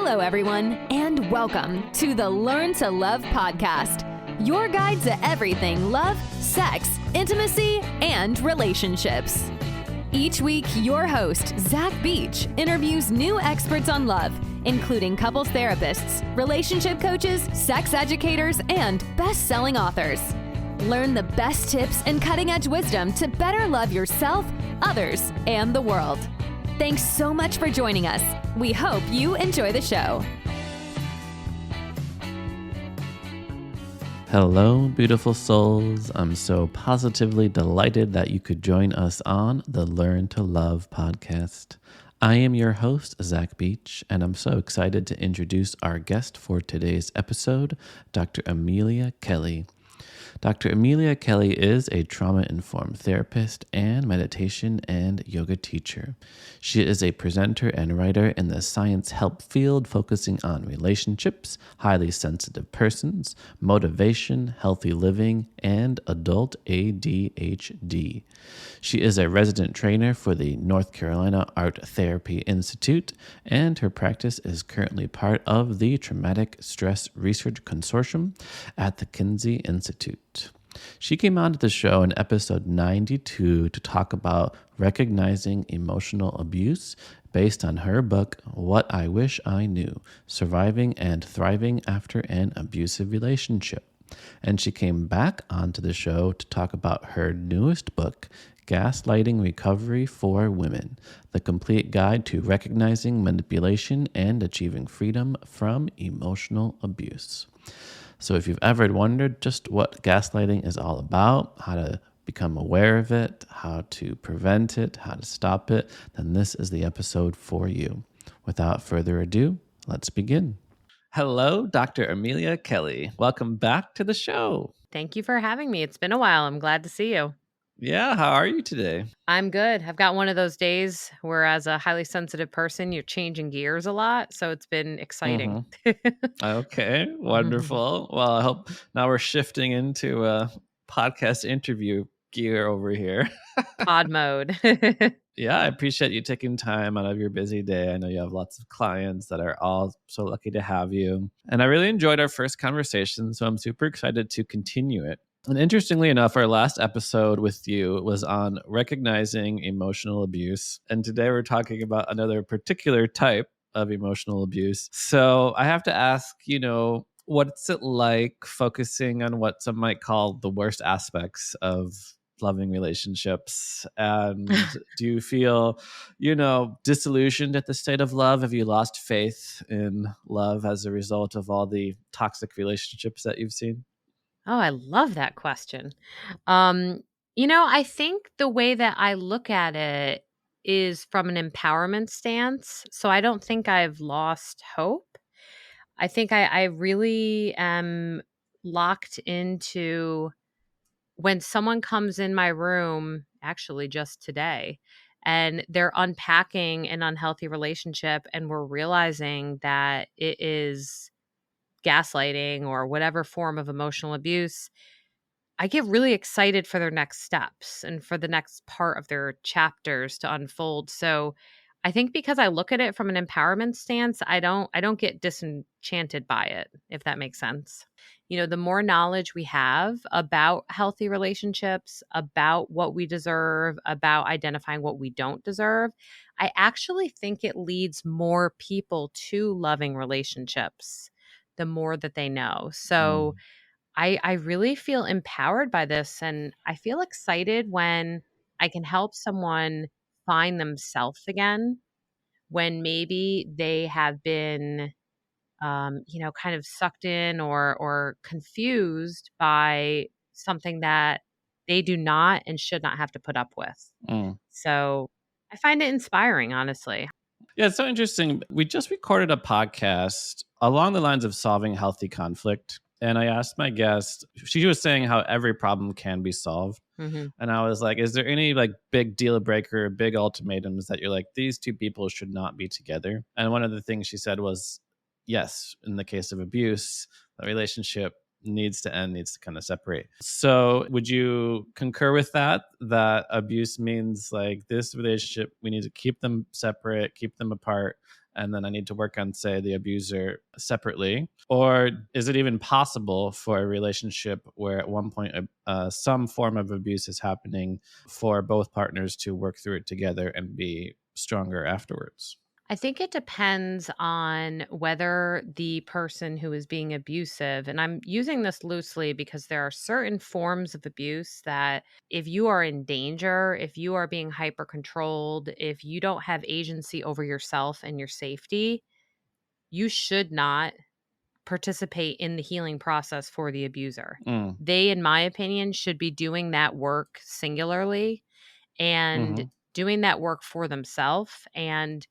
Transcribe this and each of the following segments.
Hello, everyone, and welcome to the Learn to Love podcast, your guide to everything love, sex, intimacy, and relationships. Each week, your host, Zach Beach, interviews new experts on love, including couples therapists, relationship coaches, sex educators, and best-selling authors. Learn the best tips and cutting-edge wisdom to better love yourself, others, and the world. Thanks so much for joining us. We hope you enjoy the show. Hello, beautiful souls. I'm so positively delighted that you could join us on the Learn to Love podcast. I am your host, Zach Beach, and I'm so excited to introduce our guest for today's episode, Dr. Amelia Kelley. Dr. Amelia Kelley is a trauma-informed therapist and meditation and yoga teacher. She is a presenter and writer in the science help field, focusing on relationships, highly sensitive persons, motivation, healthy living, and adult ADHD. She is a resident trainer for the North Carolina Art Therapy Institute, and her practice is currently part of the Traumatic Stress Research Consortium at the Kinsey Institute. She came onto the show in episode 92 to talk about recognizing emotional abuse based on her book, What I Wish I Knew: Surviving and Thriving After an Abusive Relationship. And she came back onto the show to talk about her newest book, Gaslighting Recovery for Women, the complete guide to recognizing manipulation and achieving freedom from emotional abuse. So if you've ever wondered just what gaslighting is all about, how to become aware of it, how to prevent it, how to stop it, then this is the episode for you. Without further ado, let's begin. Hello, Dr. Amelia Kelley. Welcome back to the show. Thank you for having me. It's been a while. I'm glad to see you. Yeah, how are you today? I'm good. I've got one of those days where, as a highly sensitive person, you're changing gears a lot. So it's been exciting. Okay, wonderful. Well, I hope now we're shifting into a podcast interview gear over here. Pod mode. Yeah, I appreciate you taking time out of your busy day. I know you have lots of clients that are all so lucky to have you. And I really enjoyed our first conversation, so I'm super excited to continue it. And interestingly enough, our last episode with you was on recognizing emotional abuse. And today we're talking about another particular type of emotional abuse. So I have to ask, what's it like focusing on what some might call the worst aspects of loving relationships? And do you feel, disillusioned at the state of love? Have you lost faith in love as a result of all the toxic relationships that you've seen? Oh, I love that question. I think the way that I look at it is from an empowerment stance. So I don't think I've lost hope. I think I really am locked into when someone comes in my room, actually just today, and they're unpacking an unhealthy relationship, and we're realizing that it is gaslighting or whatever form of emotional abuse, I get really excited for their next steps and for the next part of their chapters to unfold. So I think because I look at it from an empowerment stance, I don't get disenchanted by it, if that makes sense. The more knowledge we have about healthy relationships, about what we deserve, about identifying what we don't deserve, I actually think it leads more people to loving relationships the more that they know. So I really feel empowered by this, and I feel excited when I can help someone find themselves again when maybe they have been, kind of sucked in or confused by something that they do not and should not have to put up with. So I find it inspiring, honestly. Yeah, it's so interesting. We just recorded a podcast along the lines of solving healthy conflict. And I asked my guest, she was saying how every problem can be solved. Mm-hmm. And I was like, is there any big deal breaker, big ultimatums that you're like, these two people should not be together? And one of the things she said was, yes, in the case of abuse, the relationship needs to end, needs to kind of separate. So would you concur with that abuse means this relationship, we need to keep them separate, keep them apart, and then I need to work on, say, the abuser separately? Or is it even possible for a relationship where at one point some form of abuse is happening for both partners to work through it together and be stronger afterwards? I think it depends on whether the person who is being abusive, and I'm using this loosely because there are certain forms of abuse that if you are in danger, if you are being hyper controlled, if you don't have agency over yourself and your safety, you should not participate in the healing process for the abuser. Mm. They, in my opinion, should be doing that work singularly and Hmm. doing that work for themselves. And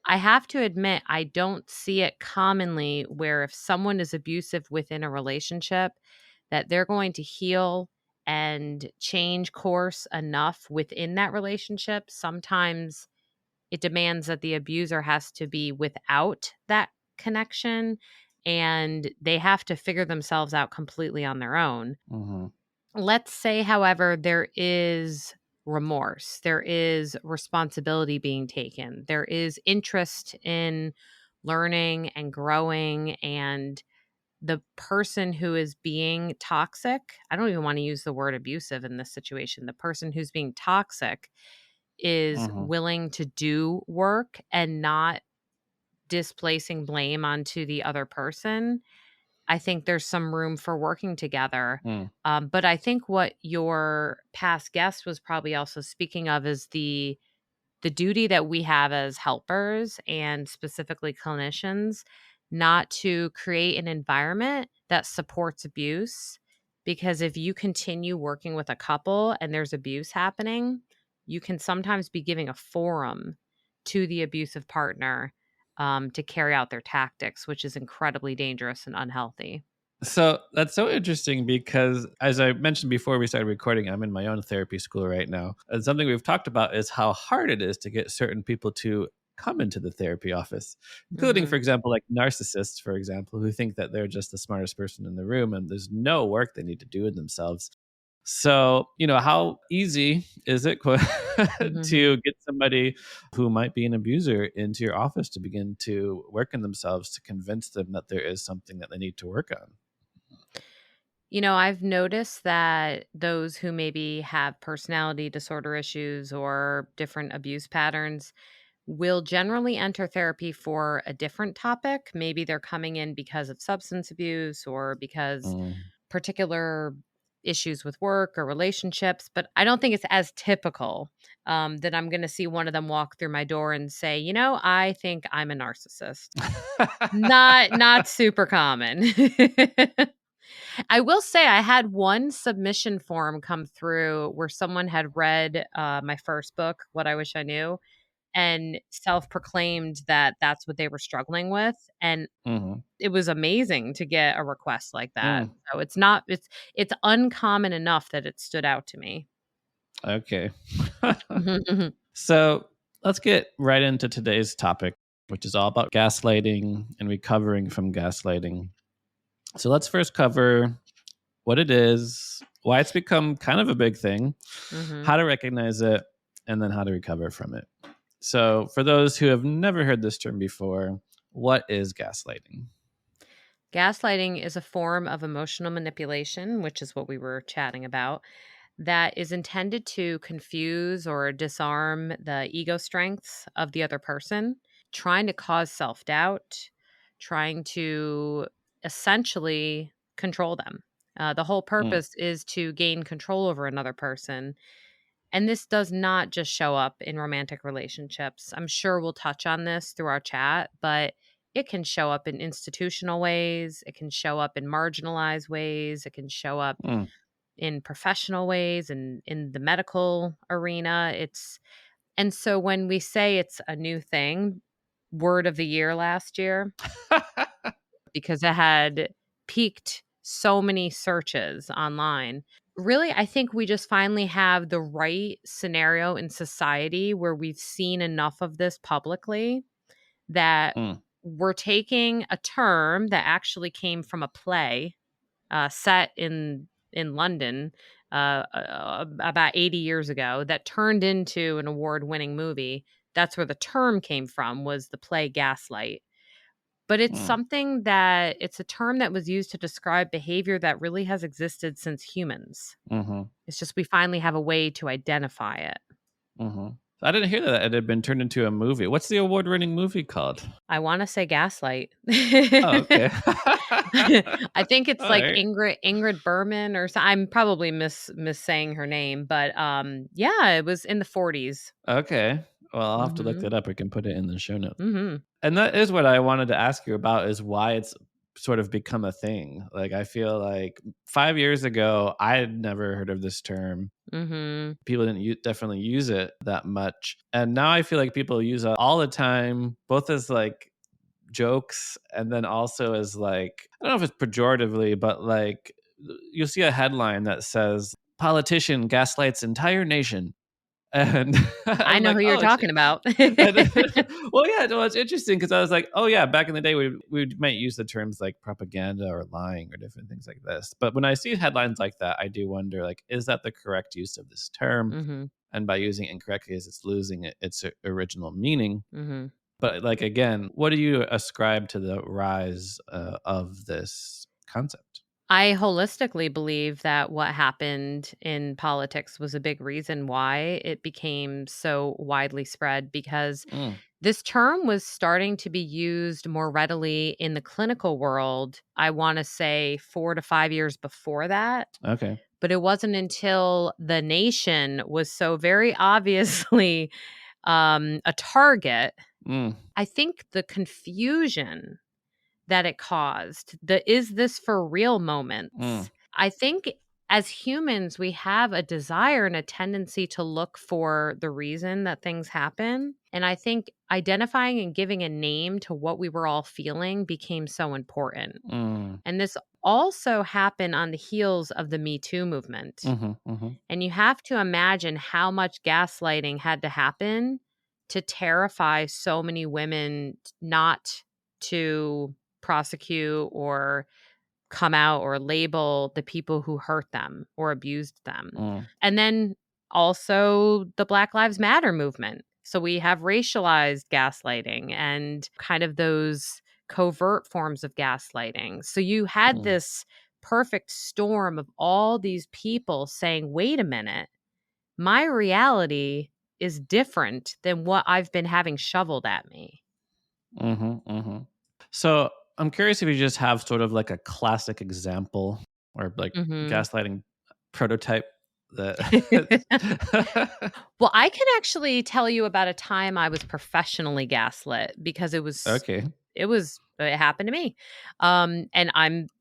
I have to admit, I don't see it commonly where if someone is abusive within a relationship, that they're going to heal and change course enough within that relationship. Sometimes it demands that the abuser has to be without that connection and they have to figure themselves out completely on their own. Hmm. Let's say, however, there is remorse, there is responsibility being taken, there is interest in learning and growing, and the person who is being toxic, I don't even want to use the word abusive in this situation, the person who's being toxic is Hmm. willing to do work and not displacing blame onto the other person. I think there's some room for working together. Mm. But I think what your past guest was probably also speaking of is the duty that we have as helpers and specifically clinicians not to create an environment that supports abuse. Because if you continue working with a couple and there's abuse happening, you can sometimes be giving a forum to the abusive partner to carry out their tactics, which is incredibly dangerous and unhealthy. So that's so interesting because, as I mentioned before we started recording, I'm in my own therapy school right now. And something we've talked about is how hard it is to get certain people to come into the therapy office, including, for Hmm. example, like narcissists, for example, who think that they're just the smartest person in the room and there's no work they need to do in themselves. So, how easy is it Hmm. to get somebody who might be an abuser into your office to begin to work in themselves to convince them that there is something that they need to work on? I've noticed that those who maybe have personality disorder issues or different abuse patterns will generally enter therapy for a different topic. Maybe they're coming in because of substance abuse or because Mm. particular issues with work or relationships, but I don't think it's as typical that I'm going to see one of them walk through my door and say, I think I'm a narcissist. Not super common. I will say I had one submission form come through where someone had read my first book, What I Wish I Knew, and self-proclaimed that that's what they were struggling with. And Mhm. it was amazing to get a request like that. Mm. So it's uncommon enough that it stood out to me. Okay. Mhm, mhm. So let's get right into today's topic, which is all about gaslighting and recovering from gaslighting. So let's first cover what it is, why it's become kind of a big thing, Mhm. how to recognize it, and then how to recover from it. So, for those who have never heard this term before, what is gaslighting? Gaslighting is a form of emotional manipulation, which is what we were chatting about, that is intended to confuse or disarm the ego strengths of the other person, trying to cause self doubt, trying to essentially control them. The whole Mm. purpose is to gain control over another person. And this does not just show up in romantic relationships. I'm sure we'll touch on this through our chat, but it can show up in institutional ways. It can show up in marginalized ways. It can show up Mm. in professional ways and in the medical arena. And so when we say it's a new thing, word of the year last year, because it had peaked so many searches online. Really, I think we just finally have the right scenario in society where we've seen enough of this publicly that Mm. we're taking a term that actually came from a play set in London about 80 years ago that turned into an award-winning movie that's where the term came from, was the play Gaslight. But it's something that it's a term that was used to describe behavior that really has existed since humans. It's just we finally have a way to identify it. I didn't hear that it had been turned into a movie. What's the award-winning movie called? I want to say Gaslight. Oh, okay. I think it's All like right. Ingrid Bergman or so. I'm probably missaying her name, but yeah, it was in the 40s. Okay. Well, I'll have to look Mhm. that up. We can put it in the show notes. Mhm. And that is what I wanted to ask you about, is why it's sort of become a thing. Like, I feel like 5 years ago, I had never heard of this term. Mhm. People didn't definitely use it that much. And now I feel like people use it all the time, both as like jokes and then also as like, I don't know if it's pejoratively, but like you'll see a headline that says politician gaslights entire nation. And I I'm know like, who you're oh, talking about. well, yeah, no, it's interesting because I was like, oh yeah, back in the day we might use the terms like propaganda or lying or different things like this. But when I see headlines like that, I do wonder, like, is that the correct use of this term? Mhm. And by using it incorrectly, is it's losing its original meaning? Mhm. But like, again, what do you ascribe to the rise of this concept? I holistically believe that what happened in politics was a big reason why it became so widely spread, because Mm, this term was starting to be used more readily in the clinical world, I want to say 4 to 5 years before that. okay. But it wasn't until the nation was so very obviously a target. Mm, I think the confusion that it caused, the "is this for real" mm, moments. I think as humans, we have a desire and a tendency to look for the reason that things happen. And I think identifying and giving a name to what we were all feeling became so important. mm, And this also happened on the heels of the Me Too movement. mhm. And you have to imagine how much gaslighting had to happen to terrify so many women not to prosecute or come out or label the people who hurt them or abused them. Mm, And then also the Black Lives Matter movement. So we have racialized gaslighting and kind of those covert forms of gaslighting. So you had mm, this perfect storm of all these people saying, wait a minute, my reality is different than what I've been having shoveled at me. mhm. So I'm curious if you just have sort of like a classic example or like Mhm. gaslighting prototype that. Well, I can actually tell you about a time I was professionally gaslit because Okay. it happened to me. And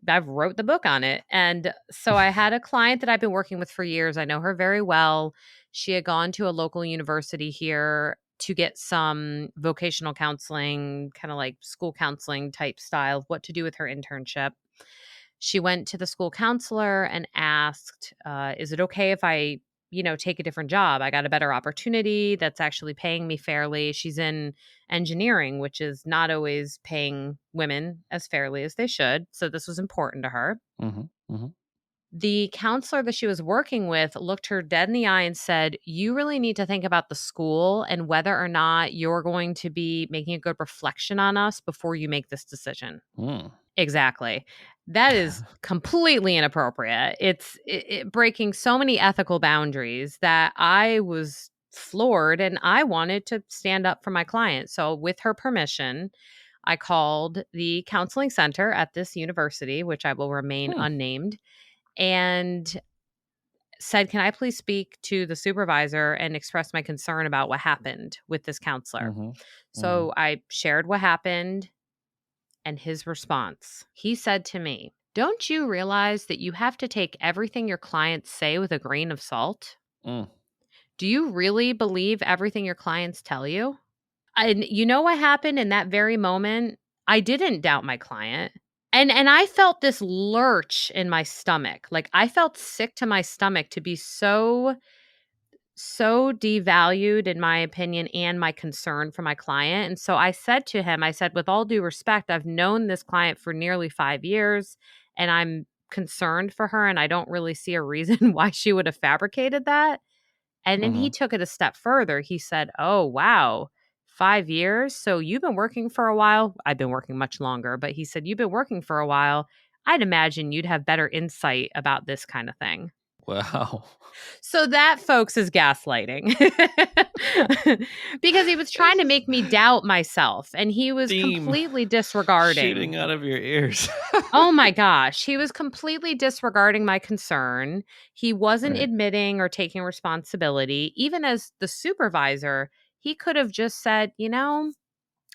I've wrote the book on it. And so I had a client that I've been working with for years. I know her very well. She had gone to a local university here to get some vocational counseling, kind of like school counseling type style of what to do with her internship. She went to the school counselor and asked, is it okay if I, take a different job? I got a better opportunity that's actually paying me fairly. She's in engineering, which is not always paying women as fairly as they should. So this was important to her. Mhm. The counselor that she was working with looked her dead in the eye and said, you really need to think about the school and whether or not you're going to be making a good reflection on us before you make this decision. Mm. Exactly. That is completely inappropriate. It's breaking so many ethical boundaries that I was floored, and I wanted to stand up for my client. So, with her permission, I called the counseling center at this university, which I will remain Hmm. unnamed, and said, "Can I please speak to the supervisor and express my concern about what happened with this counselor?" Mhm. Mhm. So, I shared what happened. And his response, he said to me, "Don't you realize that you have to take everything your clients say with a grain of salt? Mm. Do you really believe everything your clients tell you?" And you know what happened in that very moment? I didn't doubt my client. And I felt this lurch in my stomach. Like I felt sick to my stomach to be so devalued in my opinion and my concern for my client. And so I said to him, I said, with all due respect, I've known this client for nearly 5 years and I'm concerned for her and I don't really see a reason why she would have fabricated that. And then he Mhm. took it a step further. He said, "Oh, wow. 5 years. So you've been working for a while. I've been working much longer, but he said, you've been working for a while. I'd imagine you'd have better insight about this kind of thing. Wow. So that, folks, is gaslighting. Because he was trying to make me doubt myself, and he was Steam completely disregarding. shooting out of your ears. Oh my gosh. He was completely disregarding my concern. He wasn't Right. admitting or taking responsibility. Even as the supervisor, he could have just said,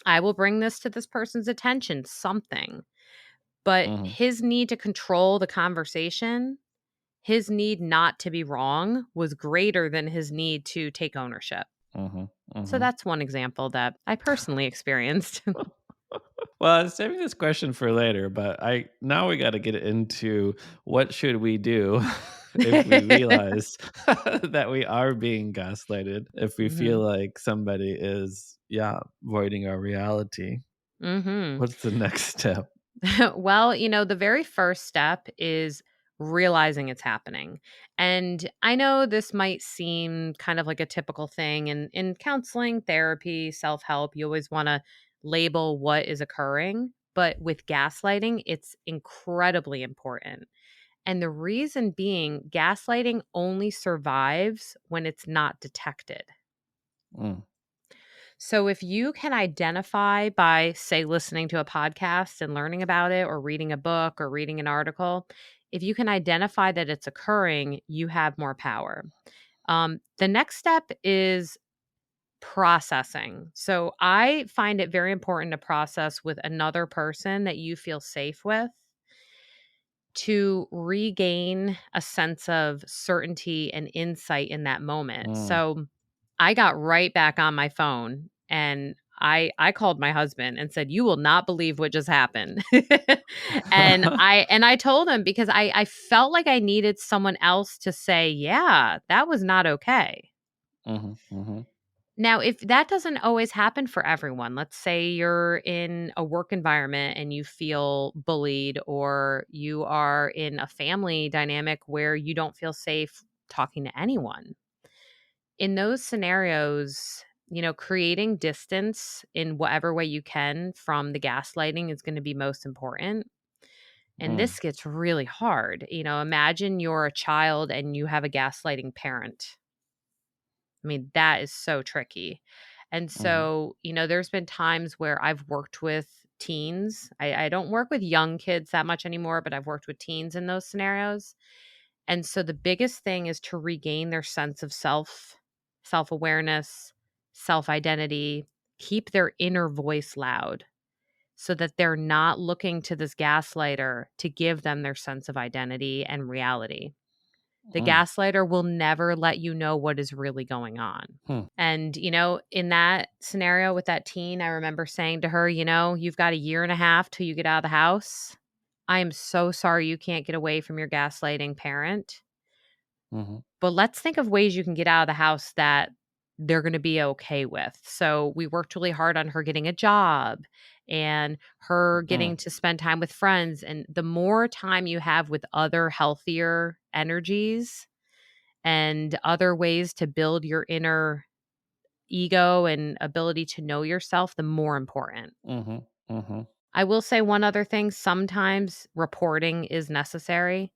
I will bring this to this person's attention, something. But Mhm. his need to control the conversation, his need not to be wrong, was greater than his need to take ownership. Mhm. So Mhm. that's one example that I personally experienced. Well, I was saving this question for later, but now we got to get into what should we do if we realize that we are being gaslighted, if we feel Mhm. like somebody is, voiding our reality. Mhm. What's the next step? Well, the very first step is realizing it's happening. And I know this might seem kind of like a typical thing in counseling, therapy, self-help. You always want to label what is occurring, but with gaslighting, it's incredibly important. And the reason being, gaslighting only survives when it's not detected. Mm. So if you can identify by, say, listening to a podcast and learning about it, or reading a book or reading an article, if you can identify that it's occurring, you have more power. The next step is processing. So I find it very important to process with another person that you feel safe with, to regain a sense of certainty and insight in that moment. Mm. So I got right back on my phone, and I called my husband and said, "You will not believe what just happened." And I told him, because I felt like I needed someone else to say, "Yeah, that was not okay." Mhm. Mhm. Now, if that doesn't always happen for everyone, let's say you're in a work environment and you feel bullied, or you are in a family dynamic where you don't feel safe talking to anyone. In those scenarios, creating distance in whatever way you can from the gaslighting is going to be most important. And Mm. this gets really hard. Imagine you're a child and you have a gaslighting parent. I mean, that is so tricky. And Mhm. so, there's been times where I've worked with teens. I don't work with young kids that much anymore, but I've worked with teens in those scenarios. And so the biggest thing is to regain their sense of self-awareness, self-identity, keep their inner voice loud, so that they're not looking to this gaslighter to give them their sense of identity and reality. The Mm. gaslighter will never let you know what is really going on. Hmm. And, in that scenario with that teen, I remember saying to her, you've got a year and a half till you get out of the house. I am so sorry you can't get away from your gaslighting parent. Mhm. But let's think of ways you can get out of the house that they're going to be okay with. So we worked really hard on her getting a job and her Mm. getting to spend time with friends. And the more time you have with other healthier energies and other ways to build your inner ego and ability to know yourself, the more important. Mhm. Mhm. I will say one other thing. Sometimes reporting is necessary.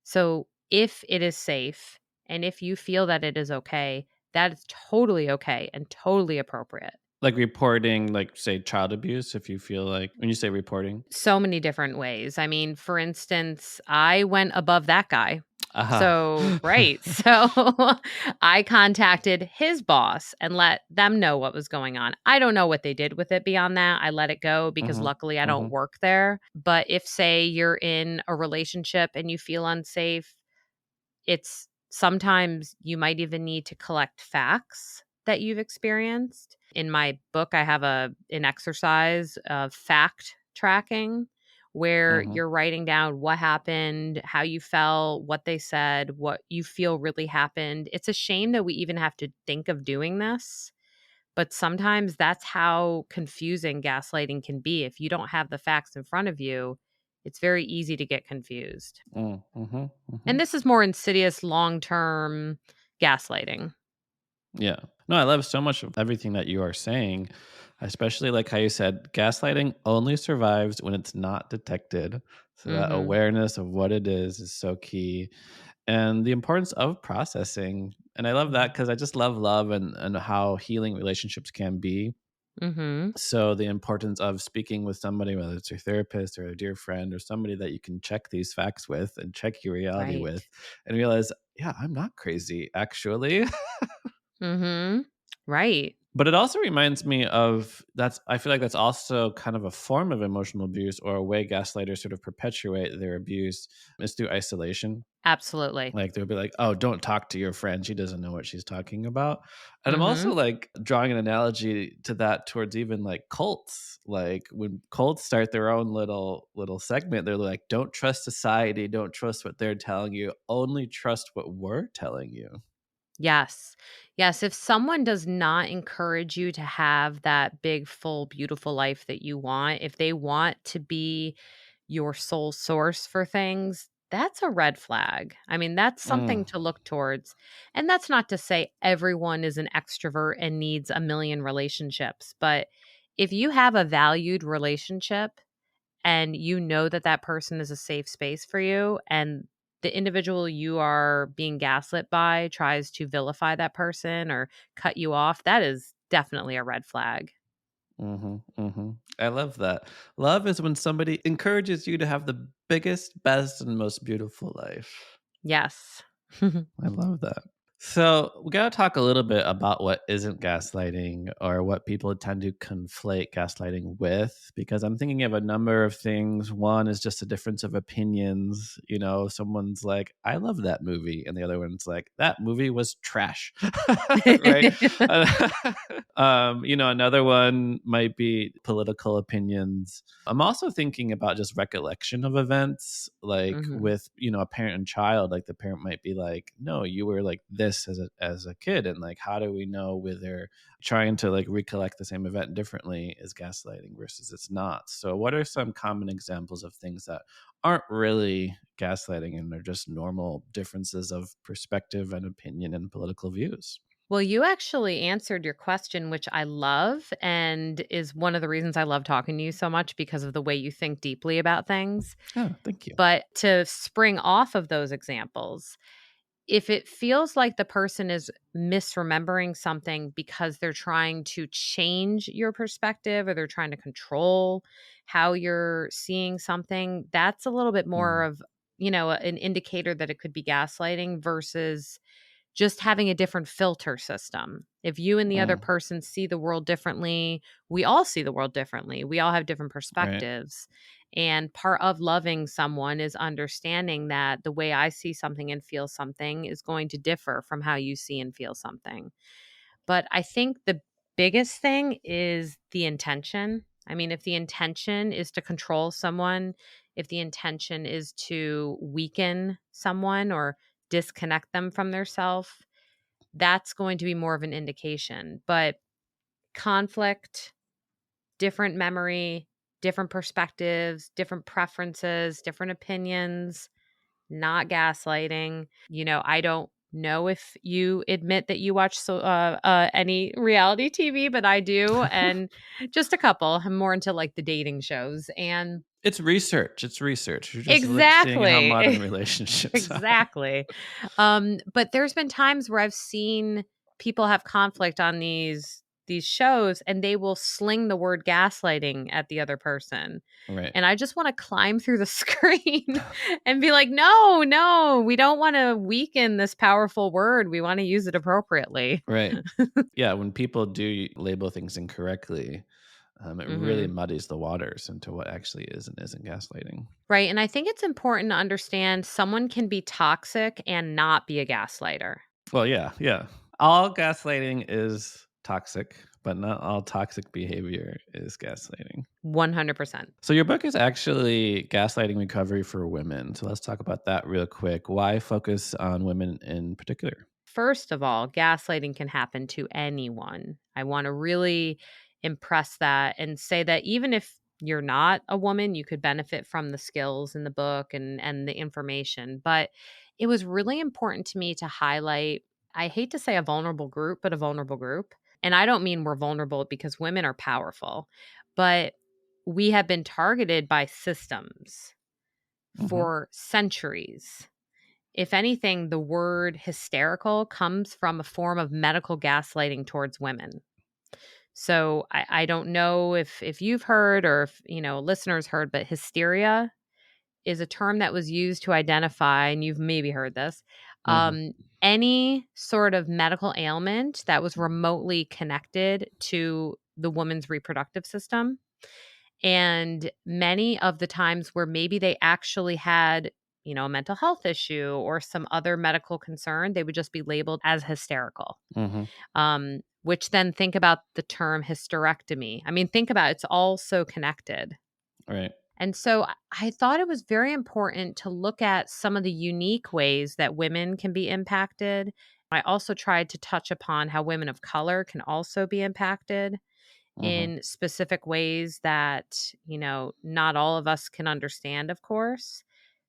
So if it is safe and if you feel that it is okay, that is totally okay and totally appropriate. Like reporting, like, say, child abuse, if you feel like when you say reporting? So many different ways. I mean, for instance, I went above that guy. Aha. So, right. So I contacted his boss and let them know what was going on. I don't know what they did with it beyond that. I let it go because Mhm. luckily I don't Mhm. work there. But if, say, you're in a relationship and you feel unsafe, it's sometimes you might even need to collect facts that you've experienced. In my book, I have an exercise of fact tracking, where Mhm. you're writing down what happened, how you felt, what they said, what you feel really happened. It's a shame that we even have to think of doing this, but sometimes that's how confusing gaslighting can be. If you don't have the facts in front of you, it's very easy to get confused. Mm. Mhm. And Mhm. this is more insidious long-term gaslighting. Yeah. No, I love so much of everything that you are saying, especially like how you said gaslighting only survives when it's not detected. So that Mhm. awareness of what it is so key. And the importance of processing. And I love that because I just love love and how healing relationships can be. Mhm. So the importance of speaking with somebody, whether it's your therapist or a dear friend or somebody that you can check these facts with and check your reality Right. with and realize, yeah, I'm not crazy actually. Mhm. Right. But it also reminds me of I feel like that's also kind of a form of emotional abuse or a way gaslighters sort of perpetuate their abuse is through isolation. Absolutely. Like they'll be like, "Oh, don't talk to your friend. She doesn't know what she's talking about." And I'm also Mhm. like drawing an analogy to that towards even like cults. Like when cults start their own little segment, they're like, "Don't trust society. Don't trust what they're telling you. Only trust what we're telling you." Yes. Yes, if someone does not encourage you to have that big, full, beautiful life that you want, if they want to be your sole source for things, that's a red flag. I mean, that's Mm, something to look towards. And that's not to say everyone is an extrovert and needs a million relationships, but if you have a valued relationship and you know that that person is a safe space for you and the individual you are being gaslit by tries to vilify that person or cut you off, that is definitely a red flag. I love that. Love is when somebody encourages you to have the biggest, best, and most beautiful life. Yes. I love that. So we got to talk a little bit about what isn't gaslighting or what people tend to conflate gaslighting with, because I'm thinking of a number of things. One is just a difference of opinions. You know, someone's like, I love that movie. And the other one's like, that movie was trash. Right. You know, another one might be political opinions. I'm also thinking about just recollection of events, like Mhm. with, you know, a parent and child. Like the parent might be like, no, you were like this as a kid. And like, how do we know whether trying to like recollect the same event differently is gaslighting versus it's not? So what are some common examples of things that aren't really gaslighting and they're just normal differences of perspective and opinion and political views? Well, you actually answered your question, which I love, and is one of the reasons I love talking to you so much because of the way you think deeply about things. Oh, thank you. But to spring off of those examples, if it feels like the person is misremembering something because they're trying to change your perspective or they're trying to control how you're seeing something, that's a little bit more Mm, of, an indicator that it could be gaslighting versus just having a different filter system. If you and the other mm, person see the world differently, we all see the world differently. We all have different right. perspectives. And part of loving someone is understanding that the way I see something and feel something is going to differ from how you see and feel something. But I think the biggest thing is the intention. I mean, if the intention is to control someone, if the intention is to weaken someone or disconnect them from their self, that's going to be more of an indication. But conflict, different memory, different perspectives, different preferences, different opinions, not gaslighting. I don't know if you admit that you watch any reality TV, but I do, and just a couple. I'm more into like the dating shows, and It's research. It's research. You're just seeing how modern exactly. relationships are. Exactly. But there's been times where I've seen people have conflict on these shows and they will sling the word gaslighting at the other person. Right. And I just want to climb through the screen and be like, "No, no, we don't want to weaken this powerful word. We want to use it appropriately." Right. Yeah. When people do label things incorrectly, it really Mhm. muddies the waters into what actually is and isn't gaslighting. Right, and I think it's important to understand someone can be toxic and not be a gaslighter. Well, yeah. Yeah. All gaslighting is toxic, but not all toxic behavior is gaslighting. 100%. So, your book is actually Gaslighting Recovery for Women. So, let's talk about that real quick. Why focus on women in particular? First of all, gaslighting can happen to anyone. I want to really impress that and say that even if you're not a woman, you could benefit from the skills in the book and the information. But it was really important to me to highlight I hate to say a vulnerable group, but a vulnerable group. And I don't mean we're vulnerable because women are powerful, but we have been targeted by systems for centuries. If anything, the word hysterical comes from a form of medical gaslighting towards women. So I don't know if you've heard or if, listeners heard, but hysteria is a term that was used to identify, and you've maybe heard this, any sort of medical ailment that was remotely connected to the woman's reproductive system. And many of the times where maybe they actually had, a mental health issue or some other medical concern, they would just be labeled as hysterical. Which then think about the term hysterectomy. I mean, think about it, it's all so connected. Right. And so I thought it was very important to look at some of the unique ways that women can be impacted. I also tried to touch upon how women of color can also be impacted in specific ways that, not all of us can understand, of course,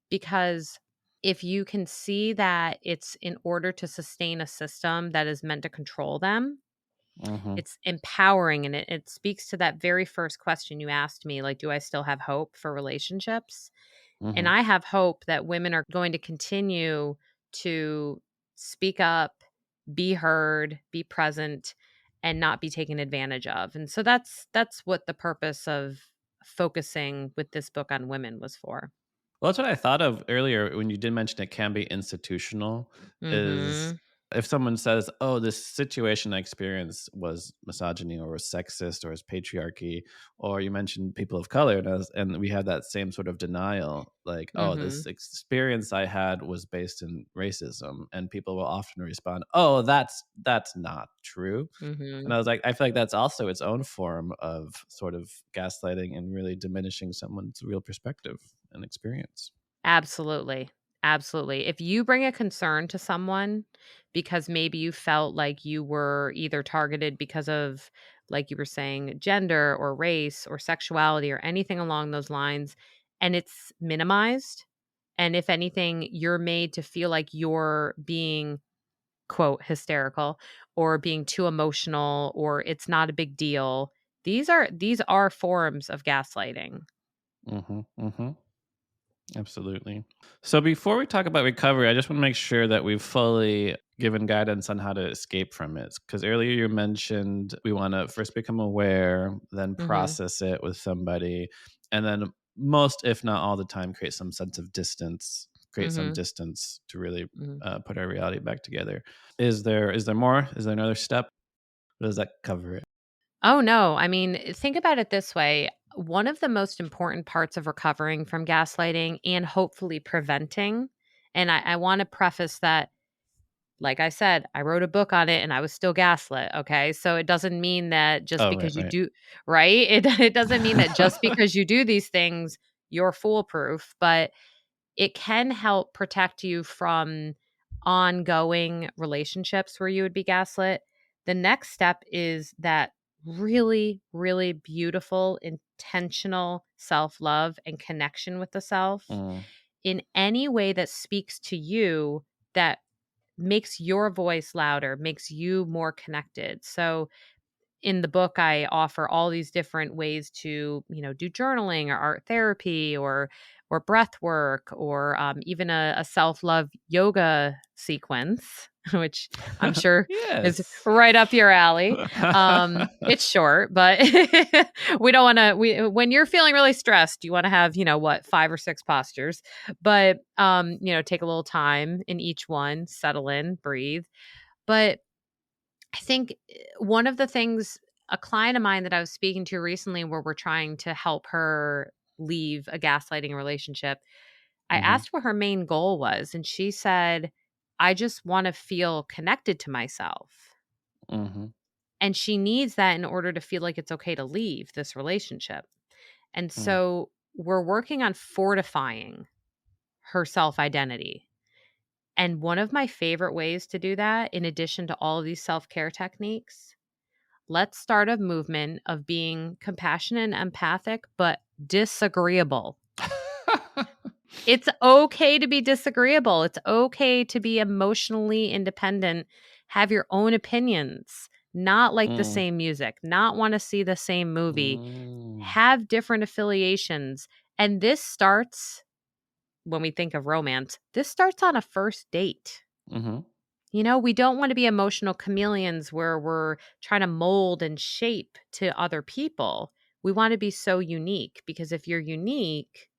because if you can see that it's in order to sustain a system that is meant to control them, it's empowering. And it speaks to that very first question you asked me, like, do I still have hope for relationships? And I have hope that women are going to continue to speak up, be heard, be present, and not be taken advantage of. And so that's what the purpose of focusing with this book on women was for. Well, that's what I thought of earlier when you did mention it can be institutional. Is Mm-hmm. if someone says, "Oh, this situation I experienced was misogyny or was sexist or was patriarchy," or you mentioned people of color, and we have that same sort of denial, like, "Oh, Mm-hmm. this experience I had was based in racism," and people will often respond, "Oh, that's not true." Mm-hmm. And I was like, I feel like that's also its own form of sort of gaslighting and really diminishing someone's real perspective and experience. Absolutely. Absolutely. If you bring a concern to someone because maybe you felt like you were either targeted because of, like you were saying, gender or race or sexuality or anything along those lines, and it's minimized, and if anything, you're made to feel like you're being, quote, hysterical or being too emotional or it's not a big deal, these are forms of gaslighting. Mm-hmm, mm-hmm. Absolutely. So before we talk about recovery, I just want to make sure that we've fully given guidance on how to escape from it. Because earlier you mentioned we want to first become aware, then Mhm. process it with somebody, and then most, if not all the time, create some sense of distance, create some Mhm. distance to really Mhm. put our reality back together. Is there more? Is there another step? Or does that cover it? Oh, no. I mean, think about it this way. One of the most important parts of recovering from gaslighting and hopefully preventing, and I want to preface that, like I said, I wrote a book on it and I was still gaslit. Okay. So it doesn't mean that just Oh, right, because you right. do, right? It doesn't mean that just because you do these things, you're foolproof, but it can help protect you from ongoing relationships where you would be gaslit. The next step is that really, really beautiful, intentional self love and connection with the self Mm, in any way that speaks to you, that makes your voice louder, makes you more connected. So, in the book, I offer all these different ways to, do journaling or art therapy or breath work or even a self-love yoga sequence, which I'm sure is yes. right up your alley. It's short, but we don't want to. When you're feeling really stressed, you want to have, what, 5 or 6 postures, but take a little time in each one, settle in, breathe. But I think one of the things, a client of mine that I was speaking to recently, where we're trying to help her leave a gaslighting relationship, I Hmm. asked what her main goal was. And she said, I just want to feel connected to myself. Hmm. And she needs that in order to feel like it's okay to leave this relationship. And so we're working on fortifying her self identity. And one of my favorite ways to do that, in addition to all of these self care techniques, let's start a movement of being compassionate and empathic, but disagreeable. It's okay to be disagreeable. It's okay to be emotionally independent have your own opinions, not like the Mm. same music, not want to see the same movie, Mm. have different affiliations. And this starts, when we think of romance, this starts on a first date. Mm-hmm. You know, we don't want to be emotional chameleons where we're trying to mold and shape to other people. We want to be so unique, because if you're unique,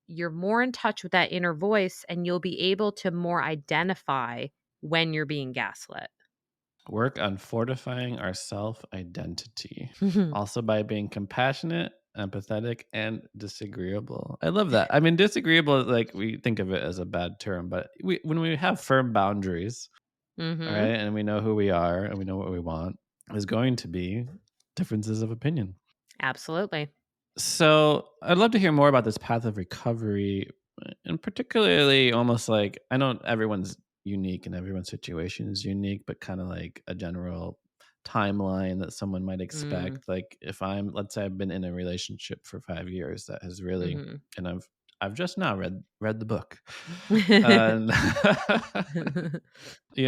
you're more in touch with that inner voice and you'll be able to more identify when you're being gaslit. Work on fortifying our self-identity, also by being compassionate, empathetic, and disagreeable. I love that. I mean, disagreeable, like, we think of it as a bad term, but when we have firm boundaries, all Mm-hmm. right, and we know who we are and we know what we want, is going to be differences of opinion. Absolutely. So I'd love to hear more about this path of recovery, and particularly almost like, I know everyone's unique and everyone's situation is unique, but kind of like a general timeline that someone might Mm. expect. Like if let's say I've been in a relationship for 5 years that has really, Mm-hmm. and I've just now read the book, and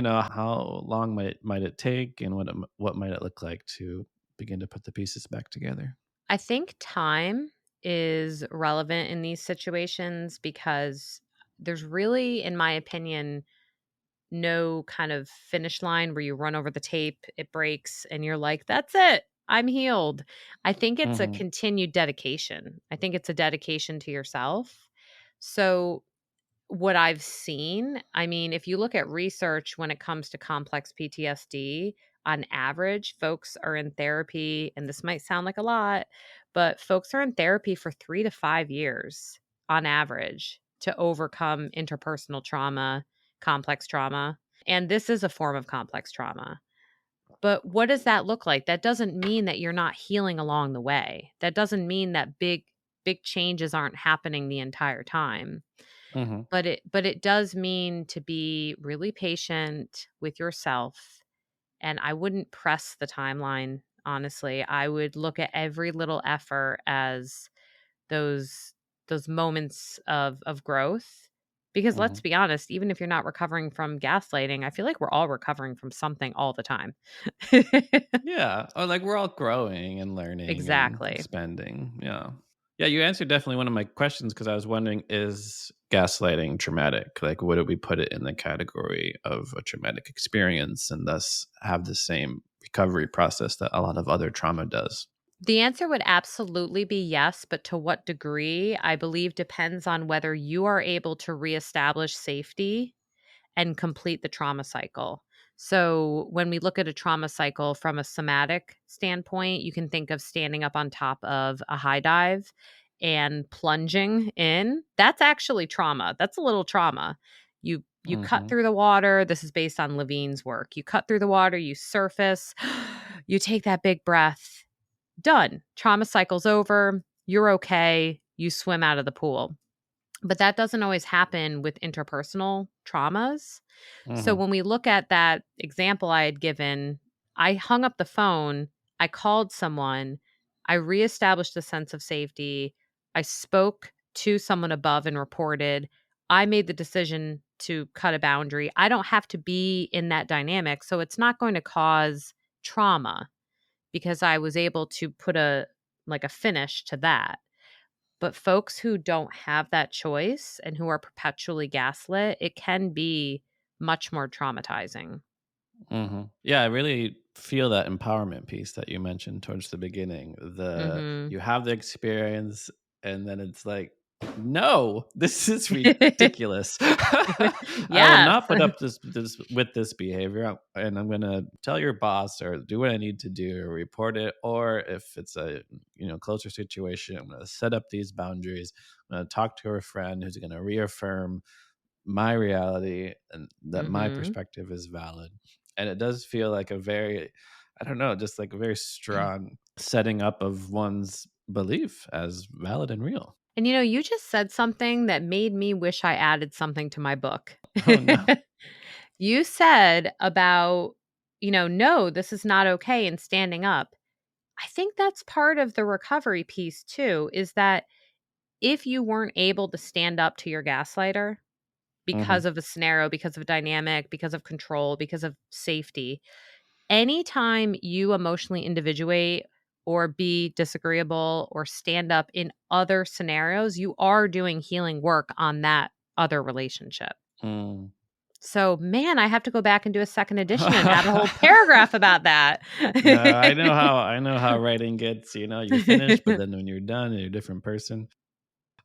how long might it take, and what might it look like to begin to put the pieces back together. I think time is relevant in these situations because there's really, in my opinion, no kind of finish line where you run over the tape, it breaks, and you're like, that's it, I'm healed. I think it's a Mm-hmm. continued dedication. I think it's a dedication to yourself. So, what I've seen, I mean, if you look at research when it comes to complex PTSD, on average, folks are in therapy, and this might sound like a lot, but folks are in therapy for 3 to 5 years on average to overcome interpersonal trauma, complex trauma. And this is a form of complex trauma. But what does that look like? That doesn't mean that you're not healing along the way. That doesn't mean that big changes aren't happening the entire time. Mm-hmm. But it does mean to be really patient with yourself, and I wouldn't press the timeline, honestly. I would look at every little effort as those moments of growth, because Mm-hmm. let's be honest, even if you're not recovering from gaslighting, I feel like we're all recovering from something all the time. Yeah. Or like we're all growing and learning and Exactly. expanding. Yeah. Yeah. You answered definitely one of my questions, because I was wondering, is gaslighting traumatic? Like, would we put it in the category of a traumatic experience and thus have the same recovery process that a lot of other trauma does? The answer would absolutely be yes, but to what degree, I believe, depends on whether you are able to reestablish safety and complete the trauma cycle. So, when we look at a trauma cycle from a somatic standpoint, you can think of standing up on top of a high dive and plunging in. That's actually trauma. That's a little trauma. You cut Mm-hmm. through the water. This is based on Levine's work. You cut through the water, you surface, you take that big breath. Done. Trauma cycle's over. You're okay. You swim out of the pool. But that doesn't always happen with interpersonal traumas. So Mm-hmm. when we look at that example I had given, I hung up the phone, I called someone, I reestablished a sense of safety, I spoke to someone above and reported, I made the decision to cut a boundary. I don't have to be in that dynamic, so it's not going to cause trauma because I was able to put a finish to that. But folks who don't have that choice and who are perpetually gaslit, it can be much more traumatizing. Mm-hmm. Yeah, I really feel that empowerment piece that you mentioned towards the beginning. Mhm. You have the experience, and then it's like, no, this is ridiculous. I will Yes. not put up this behavior, and I'm going to tell your boss or do what I need to do or report it. Or if it's a closer situation, I'm going to set up these boundaries. I'm going to talk to a friend who's going to reaffirm my reality and that my Mhm. perspective is valid. And it does feel like a very, I don't know, just like a very strong setting up of one's belief as valid and real. And you just said something that made me wish I added something to my book. Oh no. You said about, no, this is not okay, and standing up. I think that's part of the recovery piece too, is that if you weren't able to stand up to your gaslighter, because of a scenario, because of a dynamic, because of control, because of safety. Anytime you emotionally individuate or be disagreeable or stand up in other scenarios, you are doing healing work on that other relationship. Mm. So, man, I have to go back and do a second edition and add a whole paragraph about that. No, I know how writing gets, you're finished, but then when you're done, you're a different person.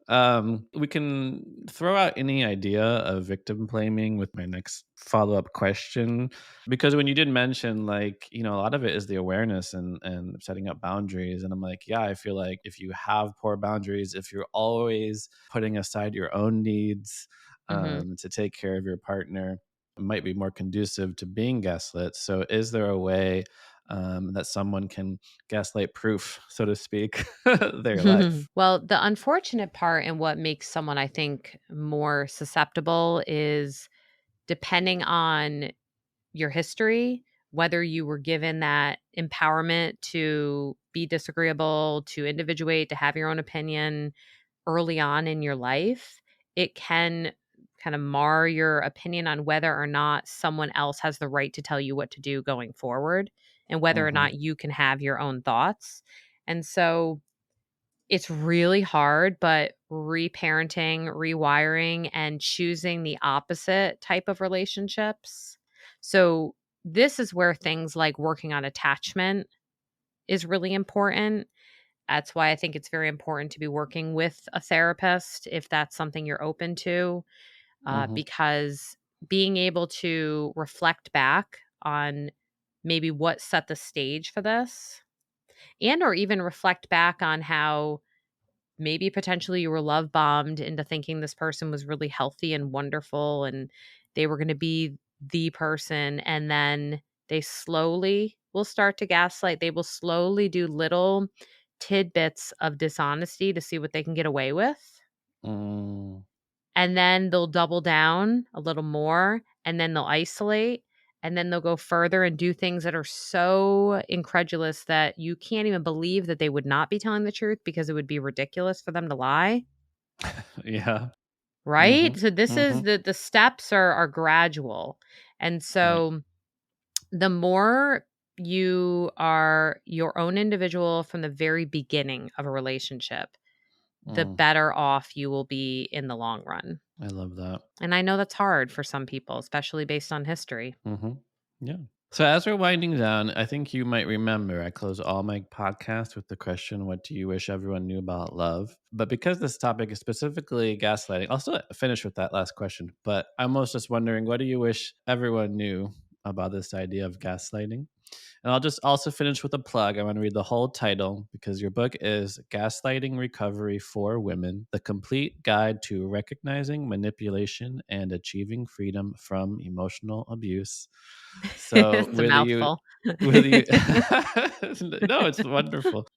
We can throw out any idea of victim blaming with my next follow-up question, because when you did mention, like, a lot of it is the awareness and setting up boundaries. And I'm like, yeah, I feel like if you have poor boundaries, if you're always putting aside your own needs Mhm. to take care of your partner, it might be more conducive to being gaslit. So is there a way that someone can gaslight proof, so to speak, their life? Well, the unfortunate part and what makes someone, I think, more susceptible is depending on your history, whether you were given that empowerment to be disagreeable, to individuate, to have your own opinion early on in your life, it can kind of mar your opinion on whether or not someone else has the right to tell you what to do going forward and whether or Mm-hmm. not you can have your own thoughts. And so it's really hard, but reparenting, rewiring, and choosing the opposite type of relationships. So, this is where things like working on attachment is really important. That's why I think it's very important to be working with a therapist if that's something you're open to, Mm-hmm. because being able to reflect back on maybe what set the stage for this and or even reflect back on how maybe potentially you were love bombed into thinking this person was really healthy and wonderful and they were going to be the person. And then they slowly will start to gaslight. They will slowly do little tidbits of dishonesty to see what they can get away with. Mm. And then they'll double down a little more and then they'll isolate. And then they'll go further and do things that are so incredulous that you can't even believe that they would not be telling the truth because it would be ridiculous for them to lie. Yeah. Right? Mhm. So this is Mhm. the steps are gradual. And Right. so the more you are your own individual from the very beginning of a relationship, the Mm. better off you will be in the long run. I love that. And I know that's hard for some people, especially based on history. Mhm. Yeah. So as we're winding down, I think you might remember I close all my podcasts with the question, what do you wish everyone knew about love? But because this topic is specifically gaslighting, I'll still finish with that last question. But I'm most just wondering, what do you wish everyone knew about this idea of gaslighting? And I'll just also finish with a plug. I want to read the whole title because your book is Gaslighting Recovery for Women, the complete guide to recognizing manipulation and achieving freedom from emotional abuse. So It's a mouthful. whether you no, it's wonderful.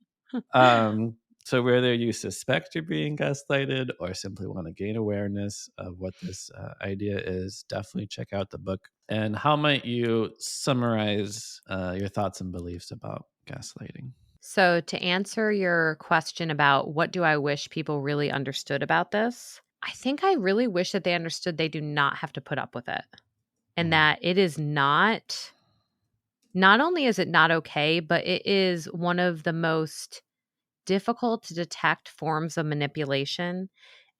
Um, so whether you suspect you're being gaslighted or simply want to gain awareness of what this idea is, definitely check out the book. And how might you summarize your thoughts and beliefs about gaslighting? So, to answer your question about what do I wish people really understood about this, I think I really wish that they understood they do not have to put up with it and Mm, that it is not only is it not okay, but it is one of the most difficult to detect forms of manipulation.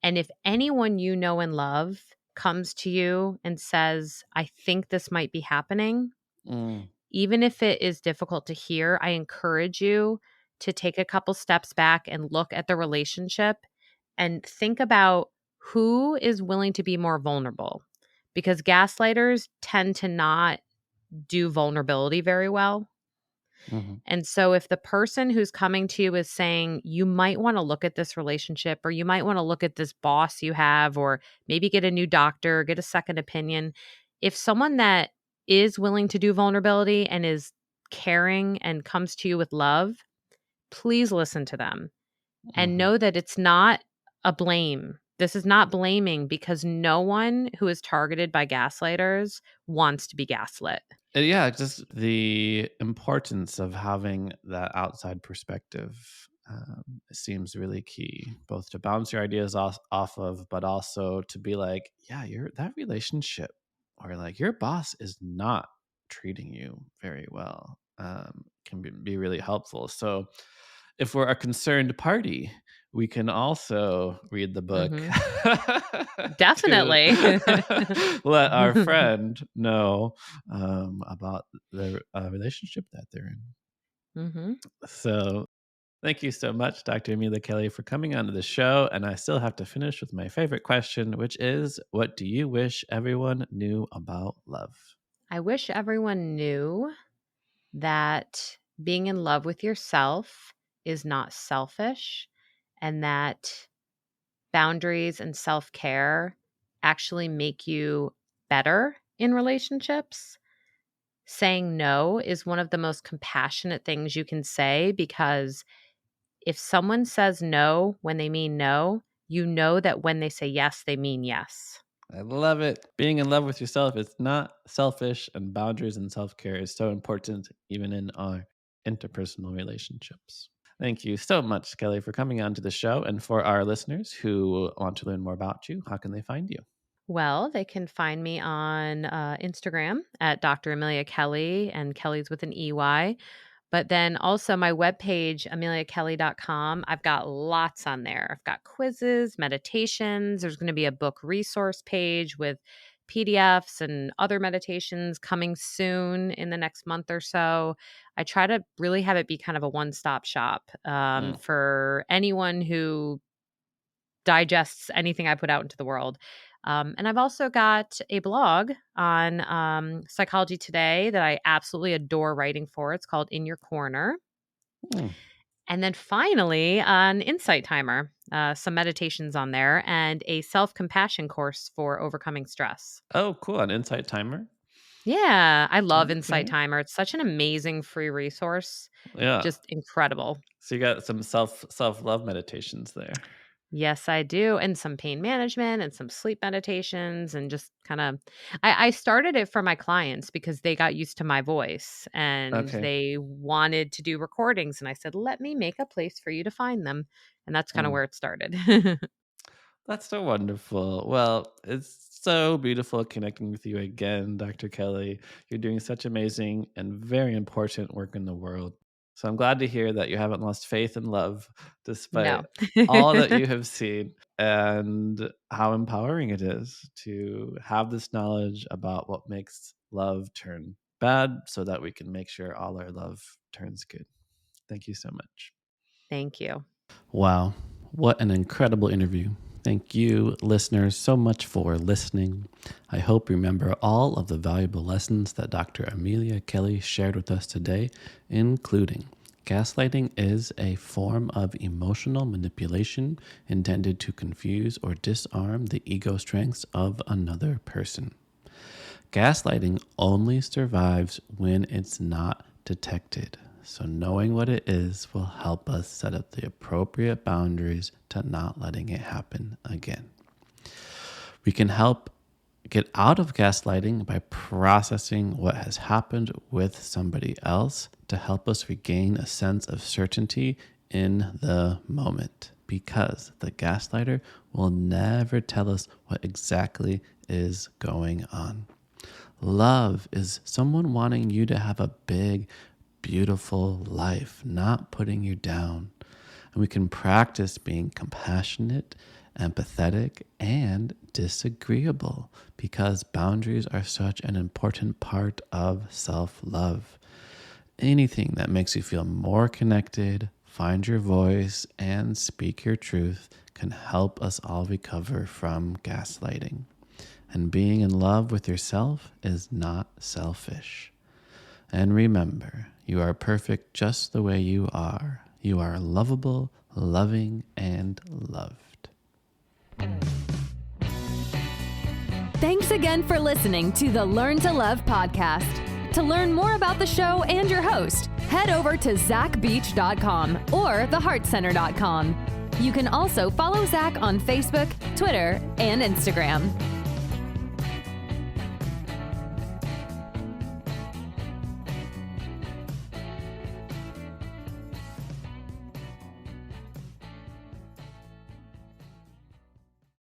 And if anyone you know and love comes to you and says, I think this might be happening, mm, even if it is difficult to hear, I encourage you to take a couple steps back and look at the relationship and think about who is willing to be more vulnerable. Because gaslighters tend to not do vulnerability very well. mhm, And so, if the person who's coming to you is saying, you might want to look at this relationship, or you might want to look at this boss you have, or maybe get a new doctor, get a second opinion. If someone that is willing to do vulnerability and is caring and comes to you with love, please listen to them and mhm. know that it's not a blame. This is not blaming because no one who is targeted by gaslighters wants to be gaslit. Yeah, just the importance of having that outside perspective It seems really key, both to bounce your ideas off of, but also to be like, yeah, that relationship, or like your boss is not treating you very well, can be really helpful. So if we're a concerned party, we can also read the book Mhm. Definitely. to let our friend know about the relationship that they're in. Mhm. So thank you so much, Dr. Amelia Kelley, for coming onto the show. And I still have to finish with my favorite question, which is, what do you wish everyone knew about love? I wish everyone knew that being in love with yourself is not selfish, and that boundaries and self-care actually make you better in relationships. Saying no is one of the most compassionate things you can say, because if someone says no when they mean no, you know that when they say yes, they mean yes. I love it. Being in love with yourself is not selfish, and boundaries and self care is so important, even in our interpersonal relationships. Thank you so much, Kelly, for coming on to the show. And for our listeners who want to learn more about you, how can they find you? Well, they can find me on Instagram at Dr. Amelia Kelley, and Kelly's with an EY. But then also my webpage, ameliakelley.com, I've got lots on there. I've got quizzes, meditations. There's going to be a book resource page with PDFs and other meditations coming soon in the next month or so. I try to really have it be kind of a one-stop shop Mm. for anyone who digests anything I put out into the world. And I've also got a blog on Psychology Today that I absolutely adore writing for. It's called In Your Corner. Mm. And then finally, an Insight Timer, some meditations on there, and a self-compassion course for overcoming stress. Oh, cool. An insight timer. Yeah, I love Insight Okay. Timer. It's such an amazing free resource. Yeah. Just incredible. So you got some self-love meditations there. Yes, I do. And some pain management and some sleep meditations, and just kind of, I started it for my clients because they got used to my voice and Okay. they wanted to do recordings. And I said, let me make a place for you to find them. And that's kind of Mm. where it started. That's so wonderful. Well, it's so beautiful connecting with you again, Dr. Kelly. You're doing such amazing and very important work in the world. So I'm glad to hear that you haven't lost faith and love despite No. all that you have seen, and how empowering it is to have this knowledge about what makes love turn bad so that we can make sure all our love turns good. Thank you so much. Thank you. Wow, what an incredible interview. Thank you, listeners, so much for listening. I hope you remember all of the valuable lessons that Dr. Amelia Kelley shared with us today, including gaslighting is a form of emotional manipulation intended to confuse or disarm the ego strengths of another person. Gaslighting only survives when it's not detected. So knowing what it is will help us set up the appropriate boundaries to not letting it happen again. We can help get out of gaslighting by processing what has happened with somebody else to help us regain a sense of certainty in the moment, because the gaslighter will never tell us what exactly is going on. Love is someone wanting you to have a big, beautiful life, not putting you down. And we can practice being compassionate, empathetic, and disagreeable, because boundaries are such an important part of self-love. Anything that makes you feel more connected, find your voice, and speak your truth can help us all recover from gaslighting. And being in love with yourself is not selfish. And remember, you are perfect just the way you are. You are lovable, loving, and loved. Thanks again for listening to the Learn to Love podcast. To learn more about the show and your host, head over to zachbeach.com or theheartcenter.com. You can also follow Zach on Facebook, Twitter, and Instagram.